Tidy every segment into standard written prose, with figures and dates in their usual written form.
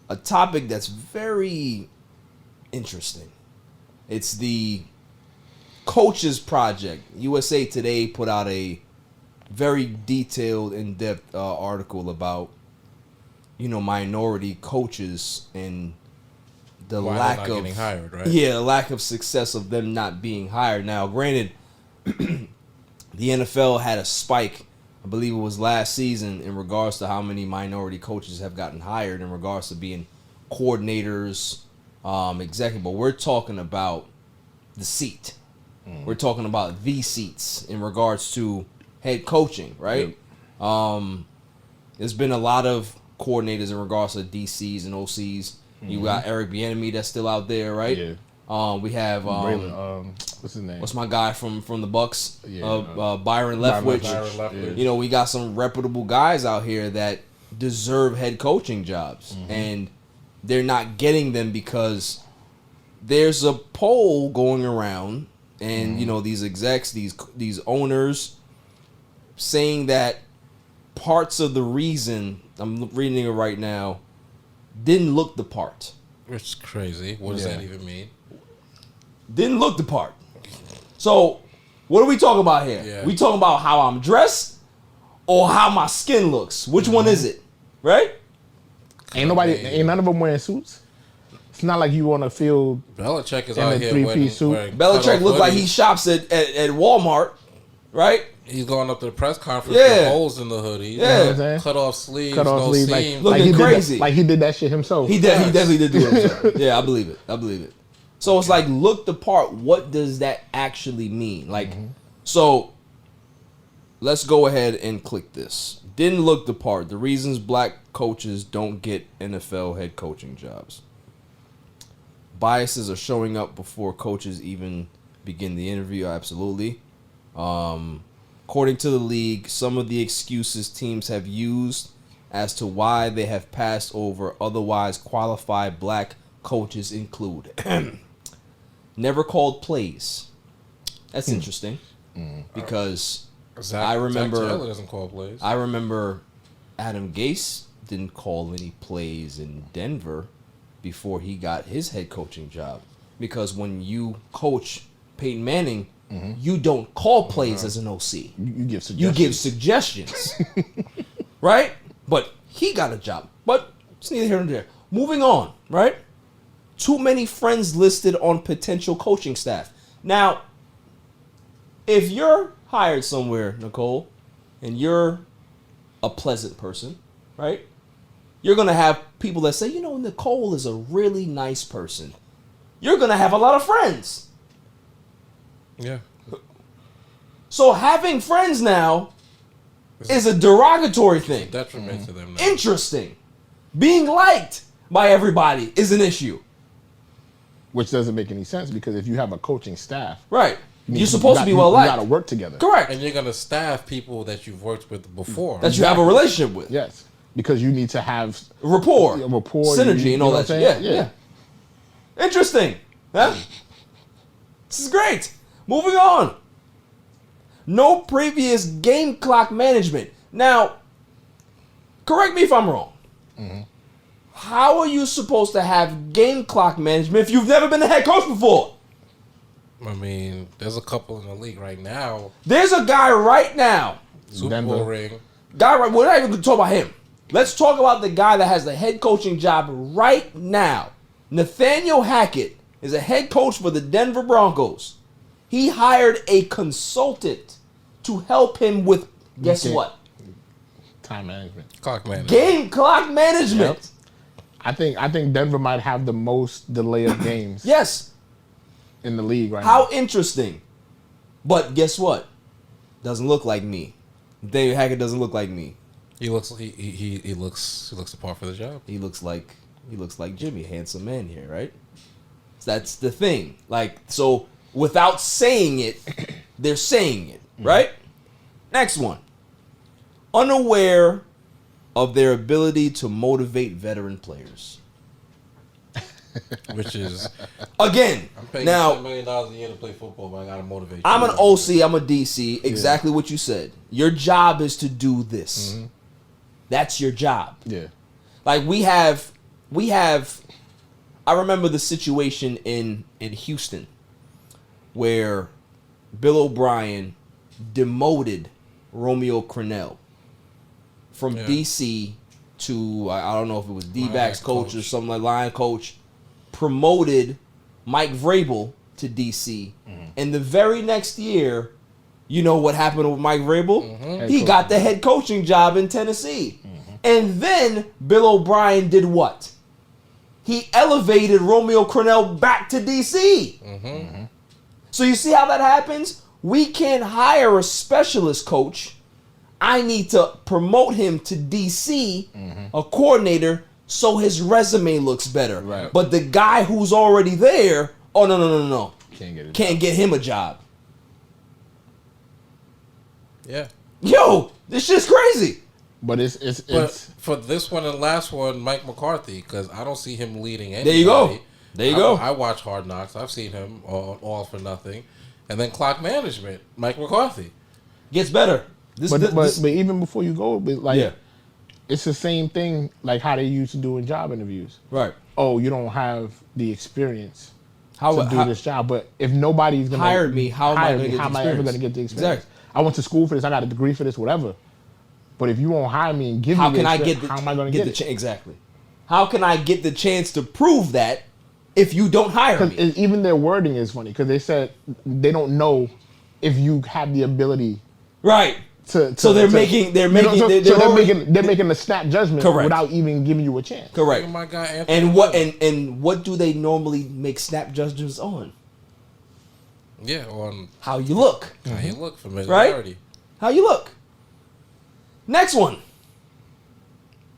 a topic that's very interesting. It's the Coaches Project. USA Today put out a very detailed, in-depth article about, minority coaches and the lack of getting hired, right? Yeah, the lack of success of them not being hired. Now, granted, the NFL had a spike, I believe it was last season, in regards to how many minority coaches have gotten hired in regards to being coordinators, executive. But we're talking about the seat. We're talking about the seats in regards to head coaching, right? Yep. There's been a lot of coordinators in regards to DCs and OCs. You got Eric Bieniemy that's still out there, right? Yeah. We have what's his name? What's my guy from the Bucks? Yeah. Byron Leftwich. We got some reputable guys out here that deserve head coaching jobs, and they're not getting them because there's a poll going around, and these execs, these owners, saying that parts of the reason, I'm reading it right now, didn't look the part. Which is crazy. What does that even mean? Didn't look the part. So, what are we talking about here? Yeah. We talking about how I'm dressed or how my skin looks? Which one is it? Right? Ain't none of them wearing suits. It's not like you want to feel Belichick is out here wearing Belichick look like he shops at Walmart, right? He's going up to the press conference with holes in the hoodie. Yeah. Cut off sleeves, no seams. Looking crazy. Like he did that shit himself. He definitely did do it himself. Yeah, I believe it. So it's like, look the part. What does that actually mean? Like, so let's go ahead and click this. Didn't look the part. The reasons black coaches don't get NFL head coaching jobs. Biases are showing up before coaches even begin the interview. Absolutely. According to the league, some of the excuses teams have used as to why they have passed over otherwise qualified black coaches include never called plays. That's interesting because I remember Taylor doesn't call plays. I remember Adam Gase didn't call any plays in Denver before he got his head coaching job, because when you coach Peyton Manning, you don't call plays as an OC. You give suggestions. Right? But he got a job. But it's neither here nor there. Moving on, right? Too many friends listed on potential coaching staff. Now, if you're hired somewhere, Nicole, and you're a pleasant person, right? You're going to have people that say, Nicole is a really nice person. You're going to have a lot of friends. Yeah. So having friends now is a derogatory thing. Detriment to them now. Interesting. Being liked by everybody is an issue. Which doesn't make any sense, because if you have a coaching staff, right, you're supposed to be well liked. You got to work together. Correct. And you're going to staff people that you've worked with before. That you have a relationship with. Yes. Because you need to have rapport, synergy, and all that shit. Yeah. Interesting. Huh? This is great. Moving on. No previous game clock management. Now, correct me if I'm wrong. How are you supposed to have game clock management if you've never been a head coach before? I mean, there's a couple in the league right now. There's a guy right now. Super Bowl ring. We're not even going to talk about him. Let's talk about the guy that has the head coaching job right now. Nathaniel Hackett is a head coach for the Denver Broncos. He hired a consultant to help him with, guess what? Time management. Clock management. Game clock management. Yep. I think Denver might have the most delay of games. Yes. In the league right now. How interesting. But guess what? Doesn't look like me. David Hackett doesn't look like me. He looks the part for the job. He looks like Jimmy, handsome man here, right? That's the thing. Like, so without saying it, they're saying it, right? Next one. Unaware of their ability to motivate veteran players. Which is again. I'm paying now $10 million a year to play football, but I gotta motivate. I'm an OC. I'm a DC. Exactly what you said. Your job is to do this. That's your job. Yeah. Like we have I remember the situation in Houston where Bill O'Brien demoted Romeo Crennel from DC to, I don't know if it was D-backs coach or something like line coach, promoted Mike Vrabel to DC. And the very next year, you know what happened with Mike Vrabel? He got the head coaching job in Tennessee. And then Bill O'Brien did what? He elevated Romeo Crennel back to DC. So you see how that happens? We can't hire a specialist coach. I need to promote him to DC, a coordinator, so his resume looks better. Right. But the guy who's already there, oh, no. Can't get him a job. Yeah. Yo, this shit's crazy. But it's for this one and last one, Mike McCarthy, because I don't see him leading anybody. There you go. I watch Hard Knocks. I've seen him all for nothing. And then clock management, Mike McCarthy. Gets better. But even before you go, it's the same thing like how they used to do in job interviews. Right. Oh, you don't have the experience to do this job. But if nobody's going to hire me, how am I ever going to get the experience? Exactly. I went to school for this. I got a degree for this, whatever. But if you won't hire me and give me the experience, how am I going to get it? Exactly. How can I get the chance to prove that if you don't hire me? Even their wording is funny because they said they don't know if you have the ability. Right. So they're making a snap judgment without even giving you a chance. Correct. Oh my God, and what do they normally make snap judgments on? Yeah, on how you look. How you look, familiarity. Right? How you look. Next one.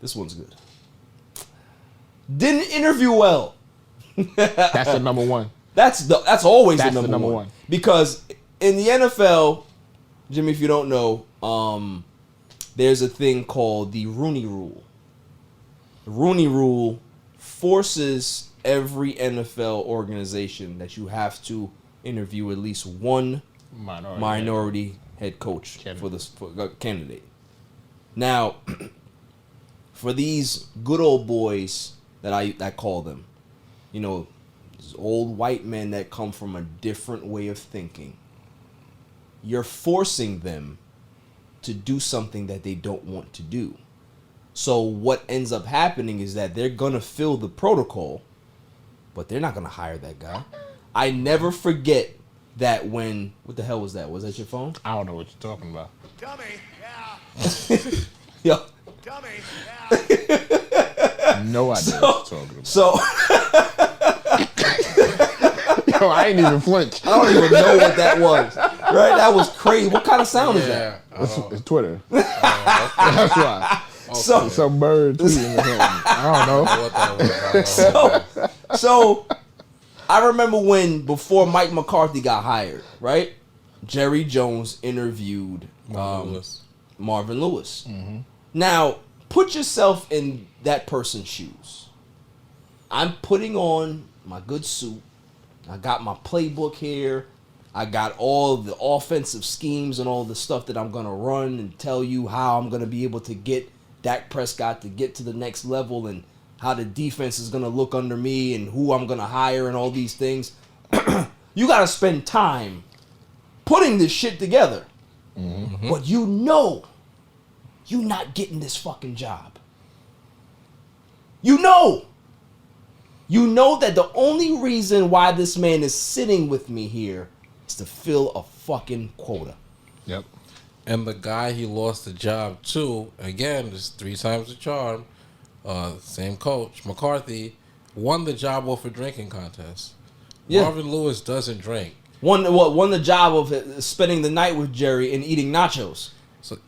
This one's good. Didn't interview well. That's the number one. That's always the number one. Because in the NFL, Jimmy, if you don't know, there's a thing called the Rooney Rule. The Rooney Rule forces every NFL organization that you have to interview at least one minority head coach for candidate. Now, for these good old boys that I call them, you know, these old white men that come from a different way of thinking, you're forcing them to do something that they don't want to do. So what ends up happening is that they're going to fill the protocol, but they're not going to hire that guy. I never forget that when... What the hell was that? Was that your phone? I don't know what you're talking about. Dummy, yeah. Yo. Dummy, yeah. No idea what you're talking about. So... Yo, I ain't even flinch. I don't even know what that was. Right? That was crazy. What kind of sound is that? It's Twitter. That's why. So, some bird tweeting or something. I don't know what that was. So I remember before Mike McCarthy got hired, right? Jerry Jones interviewed Marvin Lewis. Mm-hmm. Now, put yourself in that person's shoes. I'm putting on my good suit. I got my playbook here. I got all the offensive schemes and all the stuff that I'm going to run and tell you how I'm going to be able to get Dak Prescott to get to the next level and how the defense is going to look under me and who I'm going to hire and all these things. You got to spend time putting this shit together. Mm-hmm. But you know you're not getting this fucking job. You know that the only reason why this man is sitting with me here is to fill a fucking quota. Yep. And the guy he lost the job to, again, is 3 times the charm, same coach, McCarthy, won the job off a drinking contest. Yeah. Marvin Lewis doesn't drink. Won the job of spending the night with Jerry and eating nachos. So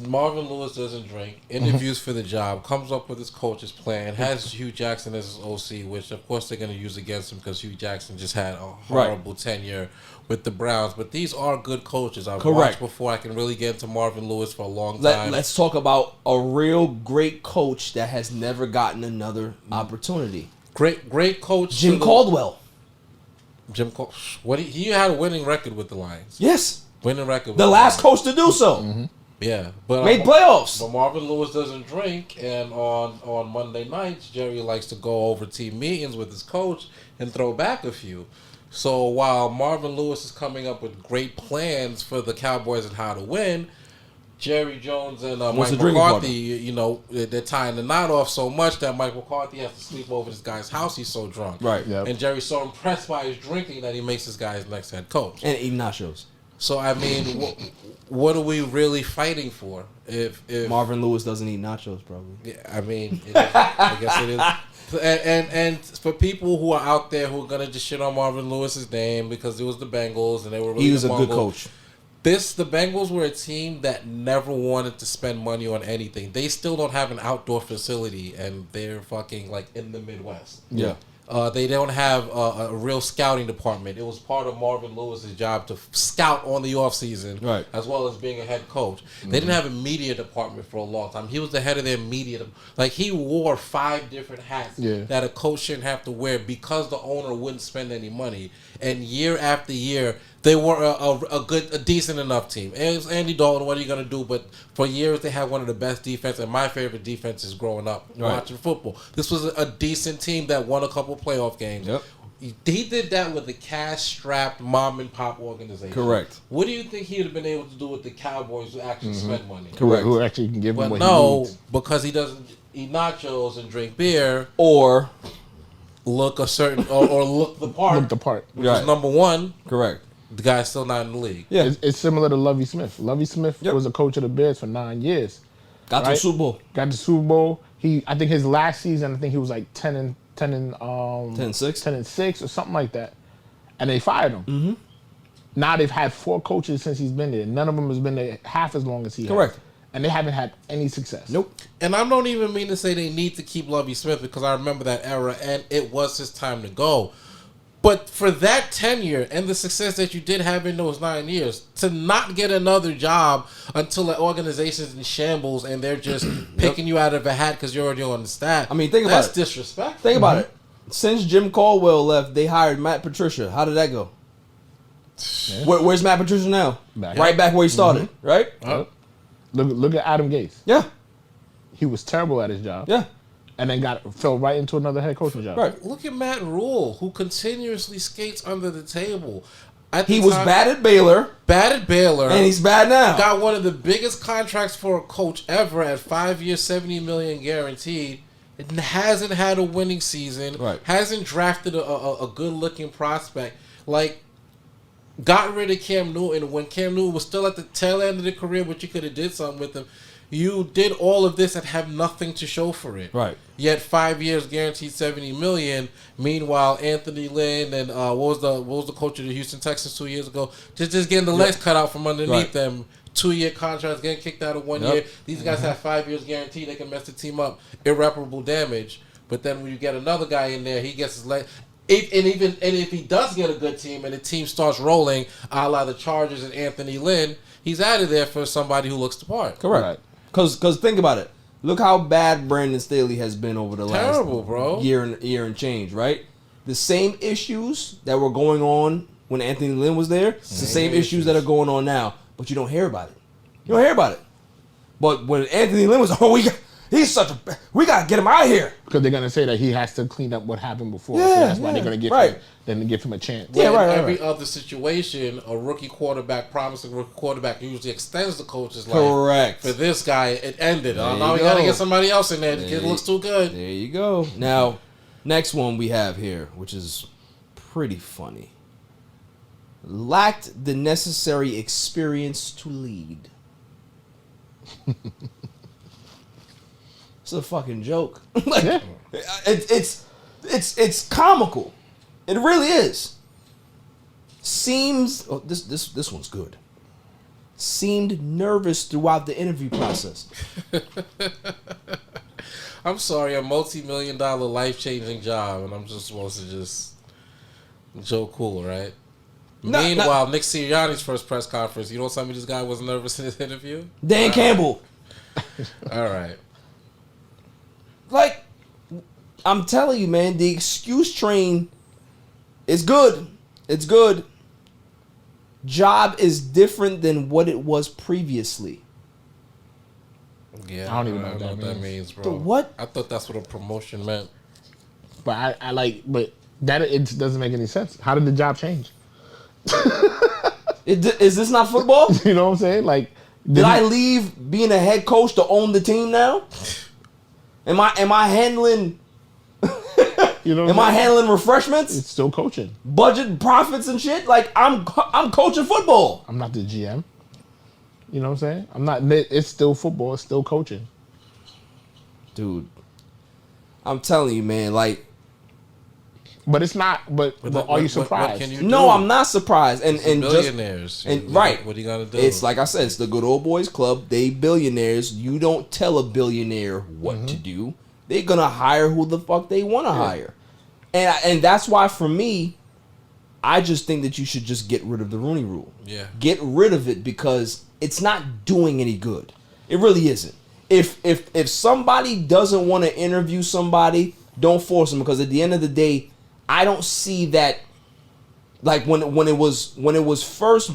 Marvin Lewis doesn't drink, interviews for the job, comes up with his coach's plan, has Hugh Jackson as his OC, which of course they're going to use against him because Hugh Jackson just had a horrible tenure with the Browns. But these are good coaches. I've watched before I can really get into Marvin Lewis for a long time. Let's talk about a real great coach that has never gotten another opportunity. Great coach. Jim Caldwell. He had a winning record with the Lions. Yes. Winning record. The last coach to do so. Mm-hmm. Yeah, but made playoffs. But Marvin Lewis doesn't drink, and on Monday nights, Jerry likes to go over team meetings with his coach and throw back a few. So while Marvin Lewis is coming up with great plans for the Cowboys and how to win, Jerry Jones and Mike McCarthy, they're tying the knot off so much that Mike McCarthy has to sleep over this guy's house. He's so drunk. Right. Yep. And Jerry's so impressed by his drinking that he makes this guy his next head coach. And eating nachos. So, I mean, what are we really fighting for? If Marvin Lewis doesn't eat nachos, probably. Yeah, I mean, I guess it is. And for people who are out there who are going to just shit on Marvin Lewis's name because it was the Bengals and they were really he was a good coach. The Bengals were a team that never wanted to spend money on anything. They still don't have an outdoor facility, and they're fucking like in the Midwest. Yeah. They don't have a real scouting department. It was part of Marvin Lewis's job to scout on the offseason, right, as well as being a head coach. Mm-hmm. They didn't have a media department for a long time. He was the head of their media. Like, he wore 5 different hats that a coach shouldn't have to wear because the owner wouldn't spend any money. And year after year, they were a decent enough team. It was Andy Dalton. What are you going to do? But for years, they had one of the best defense, and my favorite defenses growing up watching football. This was a decent team that won a couple playoff games. Yep. He did that with a cash-strapped mom-and-pop organization. Correct. What do you think he would have been able to do with the Cowboys who actually spend money? Correct. Who actually can give him what he needs. Because he doesn't eat nachos and drink beer or look a certain or look the part. Look the part. Which is number one. Correct. The guy's still not in the league. Yeah, it's similar to Lovie Smith. Lovie Smith was a coach of the Bears for 9 years. Got to the Super Bowl. Got the Super Bowl. I think his last season, he was like 10-6 or something like that, and they fired him. Mm-hmm. Now they've had 4 coaches since he's been there. None of them has been there half as long as he Correct. has. And they haven't had any success. Nope. And I don't even mean to say they need to keep Lovie Smith because I remember that era and it was his time to go. But for that tenure and the success that you did have in those 9 years, to not get another job until the organization's in shambles and they're just picking you out of a hat because you're already on the staff. I mean, think about it. That's disrespectful. Think about it. Since Jim Caldwell left, they hired Matt Patricia. How did that go? Yeah. Where's Matt Patricia now? Right back where he started, right? Look at Adam Gase. Yeah. He was terrible at his job. Yeah. And then fell right into another head coaching job. Right. Look at Matt Rule, who continuously skates under the table. He was bad at Baylor. And he's bad now. Got one of the biggest contracts for a coach ever at 5 years, $70 million guaranteed. It hasn't had a winning season. Right. Hasn't drafted a good-looking prospect. Like, got rid of Cam Newton when Cam Newton was still at the tail end of the career, but you could have did something with him. You did all of this and have nothing to show for it. Right. Yet 5 years guaranteed $70 million. Meanwhile, Anthony Lynn and what was the coach of the Houston Texans 2 years ago? Just getting the legs cut out from underneath them. 2-year contracts, getting kicked out of 1 year. These guys have 5 years guaranteed. They can mess the team up. Irreparable damage. But then when you get another guy in there, he gets his leg. If he does get a good team and the team starts rolling, a la the Chargers and Anthony Lynn, he's out of there for somebody who looks the part. Correct. Because think about it. Look how bad Brandon Staley has been over the last year and change, right? The same issues that were going on when Anthony Lynn was there, it's the same issues that are going on now, but you don't hear about it. You don't hear about it. But when Anthony Lynn was, we got to get him out of here. Because they're going to say that he has to clean up what happened before. Yeah, so that's why they're going to give him a chance. Yeah, every other situation, a rookie quarterback, promising rookie quarterback, usually extends the coach's life. Correct. For this guy, it ended. Now we got to get somebody else in there. The kid looks too good. There you go. Now, next one we have here, which is pretty funny. Lacked the necessary experience to lead. It's a fucking joke. It's comical. It really is. This one's good. Seemed nervous throughout the interview process. I'm sorry, a multi-million-dollar life-changing job, and I'm just supposed to just joke cool, right? Meanwhile, Nick Sirianni's first press conference, you know tell me this guy was nervous in his interview? Dan Campbell. All right. Like, I'm telling you, man, the excuse train is good. It's good. Job is different than what it was previously. Yeah, I don't even know what that means, bro. The what? I thought that's what a promotion meant. But but that it doesn't make any sense. How did the job change? Is this not football? You know what I'm saying? Like, did I leave being a head coach to own the team now? Am I handling? You know, am I handling refreshments? It's still coaching, budget profits and shit. Like I'm coaching football. I'm not the GM. You know what I'm saying? I'm not. It's still football. It's still coaching, dude. I'm telling you, man. Like, but it's not. But are you surprised? What can you do? No, I'm not surprised. And billionaires. Right. What are you gonna do? It's like I said. It's the good old boys club. They billionaires. You don't tell a billionaire what to do. They're gonna hire who the fuck they want to hire, and that's why for me, I just think that you should just get rid of the Rooney Rule. Yeah, get rid of it because it's not doing any good. It really isn't. If somebody doesn't want to interview somebody, don't force them, because at the end of the day, I don't see that. Like when it was first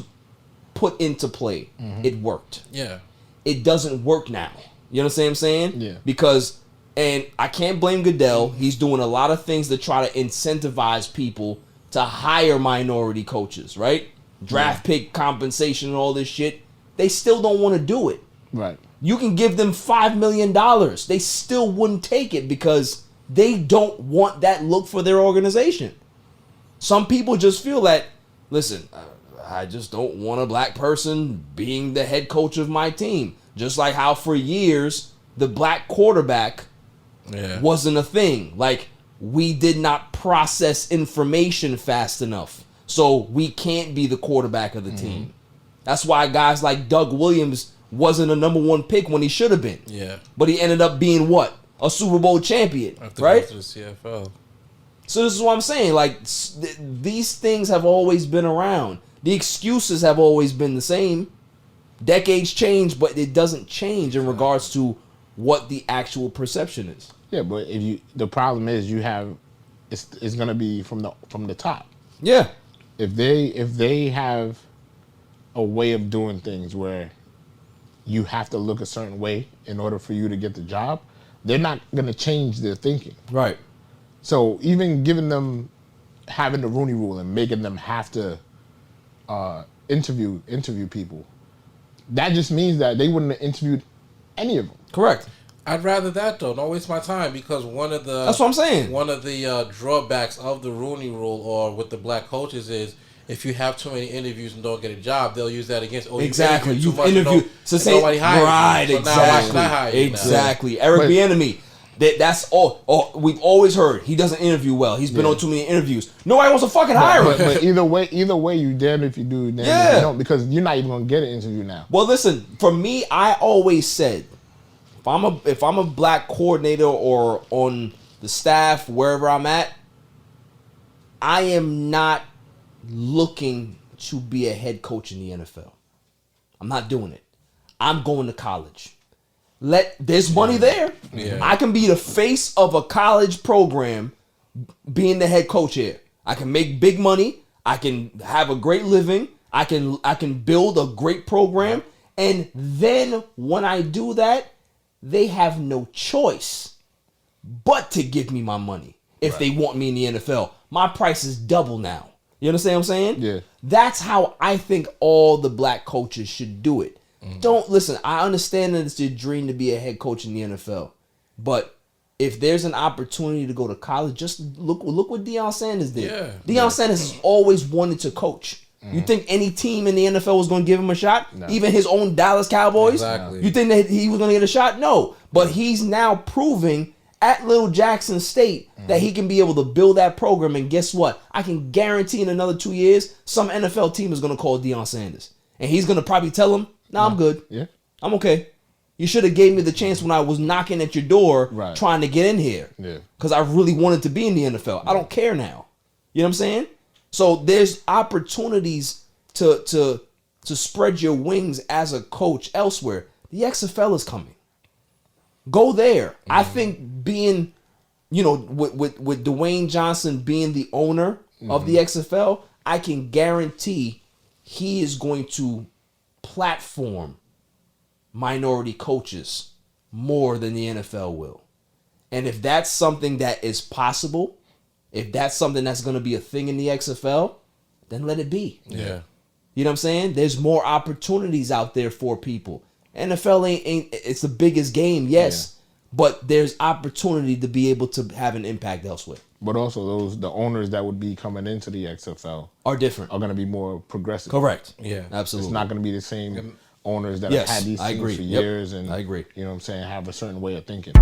put into play, it worked. Yeah, it doesn't work now. You understand what I'm saying? Yeah, because. And I can't blame Goodell. He's doing a lot of things to try to incentivize people to hire minority coaches, right? Draft pick compensation and all this shit. They still don't want to do it. Right. You can give them $5 million. They still wouldn't take it because they don't want that look for their organization. Some people just feel that, listen, I just don't want a black person being the head coach of my team. Just like how for years, the black quarterback wasn't a thing. Like, we did not process information fast enough, so we can't be the quarterback of the team. That's why guys like Doug Williams wasn't a number one pick when he should have been. Yeah, but he ended up being what? A Super Bowl champion, right? To the CFL. So this is what I'm saying. Like, these things have always been around. The excuses have always been the same. Decades change, but it doesn't change in regards to what the actual perception is. Yeah, but the problem is it's gonna be from the top. Yeah. If they have a way of doing things where you have to look a certain way in order for you to get the job, they're not gonna change their thinking. Right. So even giving them having the Rooney Rule and making them have to interview people, that just means that they wouldn't have interviewed any of them. Correct. I'd rather that though. Don't waste my time, because that's what I'm saying. One of the drawbacks of the Rooney Rule or with the black coaches is if you have too many interviews and don't get a job, they'll use that against. Exactly. You've interviewed. So nobody hired right. you. So exactly. Exactly. Eric Bieniemy. That's all. We've always heard he doesn't interview well. He's been on too many interviews. Nobody wants to fucking hire him. But either way, you damn if you do, damn if you don't, because you're not even gonna get an interview now. Well, listen. For me, I always said, if I'm a black coordinator or on the staff wherever I'm at, I am not looking to be a head coach in the NFL. I'm not doing it. I'm going to college. There's money there. Yeah. I can be the face of a college program being the head coach here. I can make big money. I can have a great living. I can build a great program. And then when I do that, they have no choice but to give me my money if they want me in the NFL. My price is double now. You understand what I'm saying? Yeah. That's how I think all the black coaches should do it. Don't listen. I understand that it's your dream to be a head coach in the NFL, but if there's an opportunity to go to college, just look what Deion Sanders did. Yeah. Deion Sanders has always wanted to coach. You think any team in the NFL was going to give him a shot? No. Even his own Dallas Cowboys? Exactly. You think that he was going to get a shot? No. But he's now proving at Little Jackson State that he can be able to build that program. And guess what? I can guarantee in another 2 years, some NFL team is going to call Deion Sanders. And he's going to probably tell him, "No, I'm good. Yeah, I'm okay. You should have gave me the chance when I was knocking at your door trying to get in here. Yeah. Because I really wanted to be in the NFL. I don't care now. You know what I'm saying? So there's opportunities to spread your wings as a coach elsewhere. The XFL is coming. Go there. I think being, with Dwayne Johnson being the owner of the XFL, I can guarantee he is going to platform minority coaches more than the NFL will. And if that's something that is possible, if that's something that's going to be a thing in the XFL, then let it be. Yeah. You know what I'm saying? There's more opportunities out there for people. NFL ain't it's the biggest game, yes, but there's opportunity to be able to have an impact elsewhere. But also the owners that would be coming into the XFL are different. Are going to be more progressive. Correct. Yeah. Absolutely. It's not going to be the same owners that have had these teams for years and I agree. You know what I'm saying, have a certain way of thinking.